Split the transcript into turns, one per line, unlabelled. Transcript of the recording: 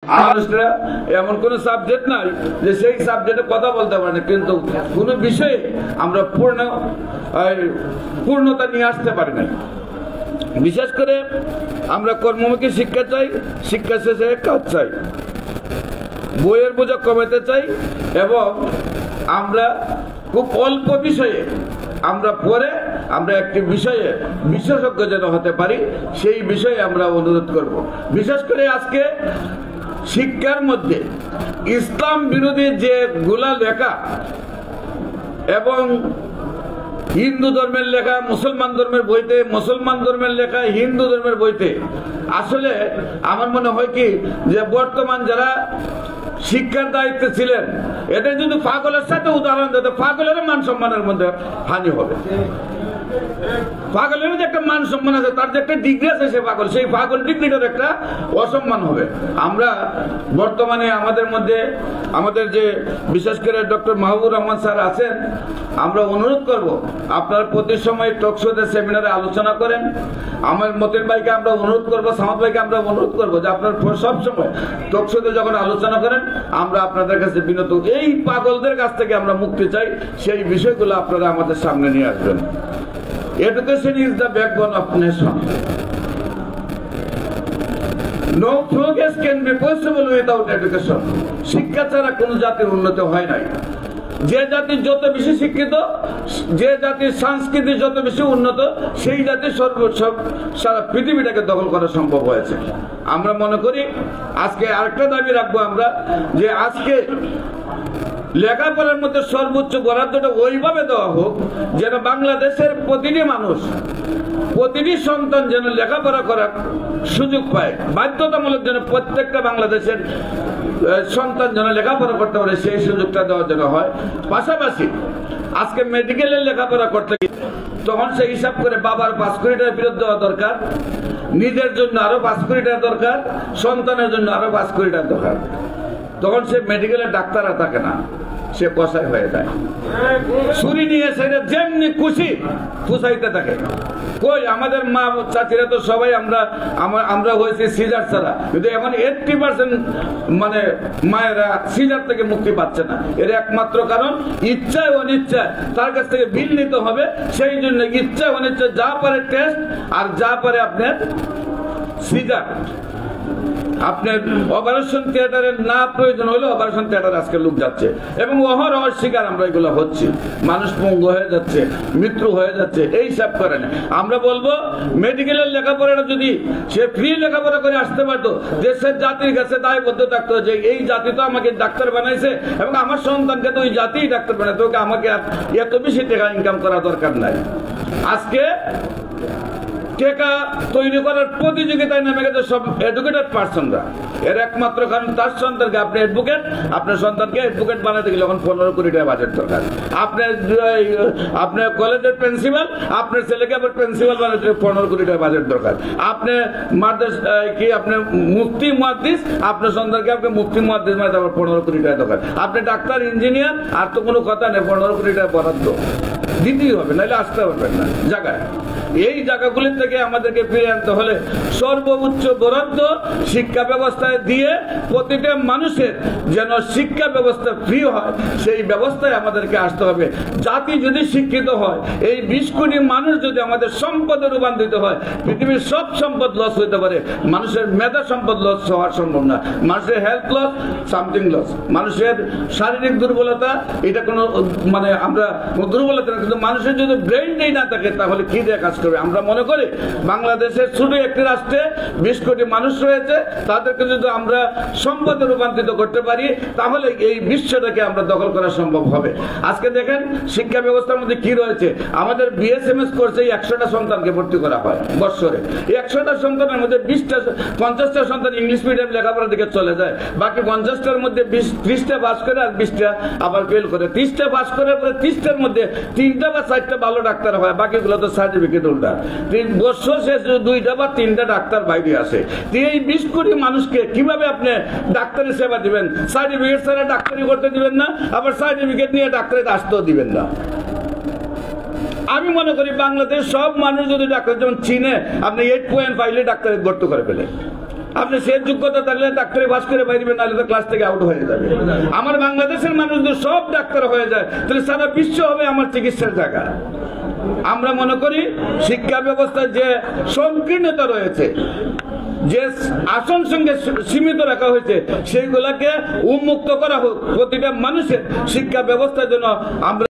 মানুষরা এমন কোন সাবজেক্ট নাই যে সেই সাবজেক্টে কথা বলতে পারে না, কিন্তু কোন বিষয়ে আমরা পূর্ণতা নিয়ে আসতে পারি না। বিশেষ করে আমরা কর্মমুখী শিক্ষা চাই, শিক্ষা শেষে কাজ চাই, বইয়ের বোঝা কমাতে চাই এবং আমরা খুব অল্প বিষয়ে আমরা পড়ে আমরা একটি বিষয়ে বিশেষজ্ঞ যেন হতে পারি সেই বিষয়ে আমরা অনুরোধ করব। বিশেষ করে আজকে শিক্ষার মধ্যে ইসলাম বিরোধী যে গুলা লেখা এবং হিন্দু ধর্মের লেখা মুসলমান ধর্মের বইতে, মুসলমান ধর্মের লেখা হিন্দু ধর্মের বইতে, আসলে আমার মনে হয় কি যে বর্তমান যারা শিক্ষার দায়িত্বে ছিলেন এটা যদি পাগলের সাথে উদাহরণ দিত, পাগলের মান সম্মানের মধ্যে হানি হবে। পাগলের যে একটা মান সম্মান আছে, তার যে একটা ডিগ্রি আছে সে পাগল, সেই পাগল ডিগ্রিটার একটা অসম্মান হবে। আমরা বর্তমানে আমাদের মধ্যে আমাদের যে বিশেষ করে ডক্টর মাহবুবুর রহমান স্যার আছেন, আমরা অনুরোধ করব আপনার প্রতি সময় টকশোতে সেমিনারে আলোচনা করেন। আমার মতিন ভাইকে আমরা অনুরোধ করব, সামাদ ভাইকে আমরা অনুরোধ করব যে আপনার সব সময় টকশোতে যখন আলোচনা করেন আমরা আপনাদের কাছে বিনত, এই পাগলদের কাছ থেকে আমরা মুক্তি চাই, সেই বিষয়গুলো আপনারা আমাদের সামনে নিয়ে আসবেন। Education is the backbone of nation. No progress can be possible without education. শিক্ষা ছাড়া কোন জাতির উন্নতি হয় নাই। যে জাতি যত বেশি শিক্ষিত, যে জাতির সংস্কৃতি যত বেশি উন্নত, সেই জাতির সারা পৃথিবীটাকে দখল করা সম্ভব হয়েছে। আমরা মনে করি আজকে আরেকটা দাবি রাখবো আমরা, যে আজকে লেখাপড়ার মধ্যে সর্বোচ্চ বরাদ্দটা ওইভাবে দেওয়া হোক যেন বাংলাদেশের প্রতিটি মানুষ, প্রতিটি সন্তান যেন লেখাপড়া করার সুযোগ পায়, বাধ্যতামূলক যেন প্রত্যেকটা বাংলাদেশের সন্তান যেন লেখাপড়া করতে পারে, সেই সুযোগটা দেওয়া যেন হয়। পাশাপাশি আজকে মেডিকেলের লেখাপড়া করতে গিয়ে তখন সে হিসাব করে বাবার 5 কোটি টাকা ফেরত দেওয়া দরকার, নিজের জন্য আরো 5 কোটি টাকা দরকার, সন্তানের জন্য আরো 5 কোটি টাকা দরকার। তখন সে মেডিকেলের ডাক্তার আর থাকে না, সে কসাই হয়ে যায়, ছুরি নিয়ে সেটা যেমনি খুশি ফুসাইতে থাকে। কই আমাদের মা চাচিরা তো সবাই আমরা হয়েছি সিজার ছাড়া, কিন্তু এখন 80% মানে মায়েরা সিজার থেকে মুক্তি পাচ্ছে না। এর একমাত্র কারণ ইচ্ছায় অনিচ্ছায় তার কাছ থেকে বিল নিতে হবে, সেই জন্য ইচ্ছায় অনিচ্ছায় যা পারে টেস্ট আর যা পারে আপনার সিজার। আপনার অপারেশন থিয়েটারের না প্রয়োজন হলে অপারেশন থিয়েটারে আজকে লোক যাচ্ছে এবং অহরহ শিকার আমরা এগুলো হচ্ছি, মানুষ পঙ্গু হয়ে যাচ্ছে, মৃত্যু হয়ে যাচ্ছে। এই সব করে না, আমরা বলবো মেডিকেলের লেখাপড়াটা যদি সে ফ্রি লেখাপড়া করে আসতে পারতো, দেশের জাতির কাছে দায়বদ্ধ থাকতো যে এই জাতি তো আমাকে ডাক্তার বানাইছে এবং আমার সন্তানকে তো ওই জাতিই ডাক্তার বানাইতে, ওকে আমাকে আর এত বেশি টাকা ইনকাম করা দরকার নাই। আজকে টাকা তৈরি করার প্রতিযোগিতায় নেমে গেছে সব এডুকেটেড পার্সনরা। এর একমাত্র কারণ তার সন্তানকে আপনি এডভোকেট, আপনার সন্তানকে এডভোকেট বানাতে গেলে এখন 15 কোটি টাকা বাজেট দরকার। আপনার কলেজের প্রিন্সিপাল, আপনার ছেলেকে আবার প্রিন্সিপাল বানাতে 15 কোটি টাকা বাজেট দরকার। আপনি আপনি মুফতি মুহাদ্দিস, আপনার সন্তানকে আপনি মুফতি মুহাদ্দিস বানাতে আবার 15 কোটি টাকা দরকার। আপনি ডাক্তার, ইঞ্জিনিয়ার, আর তো কোনো কথা নেই, 15 কোটি টাকা বরাদ্দ দিতেই হবে, নাহলে আসতে পারবেন না জায়গায়। এই জায়গাগুলির থেকে আমাদেরকে ফিরে আনতে হলে সর্বোচ্চ বরাদ্দ শিক্ষা ব্যবস্থায় দিয়ে প্রতিটা মানুষের যেন শিক্ষা ব্যবস্থা ফ্রি হয়, সেই ব্যবস্থায় আমাদেরকে আসতে হবে। জাতি যদি শিক্ষিত হয়, এই 20 কোটি মানুষ যদি আমাদের সম্পদে রূপান্তরিত হয়, পৃথিবীর সব সম্পদ লস হইতে পারে, মানুষের মেধা সম্পদ লস হওয়ার সম্ভব না। মানুষের হেলথ লস, সামথিং লস। মানুষের শারীরিক দুর্বলতা, এটা কোনো মানে আমরা দুর্বলতা না, কিন্তু মানুষের যদি ব্রেইনটাই না থাকে তাহলে কি দিয়ে কাজ করবে? আমরা মনে করি বাংলাদেশের ছোট একটি রাষ্ট্রে 20 কোটি মানুষ রয়েছে, তাদেরকে যদি আমরা সম্পদে রূপান্তরিত করতে পারি তাহলে এই বিশ্বটাকে আমরা দখল করা সম্ভব হবে। আজকে দেখেন শিক্ষা ব্যবস্থার মধ্যে কি রয়েছে। আমাদের বিএসএমএস কোর্সে 100টা সন্তানকে ভর্তি করা হয় বছরে। 100টা সন্তানের মধ্যে 50টা সন্তান ইংলিশ মিডিয়াম লেখাপড়ার দিকে চলে যায়, বাকি 50টার মধ্যে 30টা পাস করে আর 20টা আবার ফেল করে। 30টা পাস করার পরে 30টার মধ্যে 3টা বা 4টা ভালো ডাক্তার হয়, বাকিগুলো তো সার্টিফিকেট হোল্ডার। 3 বছর শেষে 2টা বা 3টা ডাক্তার বাইরে আসে। এই 20 কোটি মানুষকে কিভাবে আপনি ডাক্তারি সেবা দিবেন? সার্টিফিকেট ছাড়া ডাক্তারি করতে দিবেন না, আবার সার্টিফিকেট নিয়ে ডাক্তারি আসতেও দিবেন না। আমি মনে করি বাংলাদেশ সব মানুষ যদি ডাক্তার, যেমন চীনে আপনি 8 পয়েন্ট পাইলে ডাক্তারি ভর্তি করে ফেলে, আপনি সে যোগ্যতা থাকলে ডাক্তারি পাস করে বাইরে, নাহলে তো ক্লাস থেকে আউট হয়ে যাবে। আমার বাংলাদেশের মানুষদের সব ডাক্তার হয়ে যায়, তাহলে সারা বিশ্ব হবে আমার চিকিৎসার জায়গা। আমরা মনে করি শিক্ষা ব্যবস্থায় যে সংকীর্ণতা রয়েছে, যে আসন সঙ্গে সীমিত রাখা হয়েছে, সেইগুলাকে উন্মুক্ত করা হোক। প্রতিটা মানুষের শিক্ষা ব্যবস্থার জন্য আমরা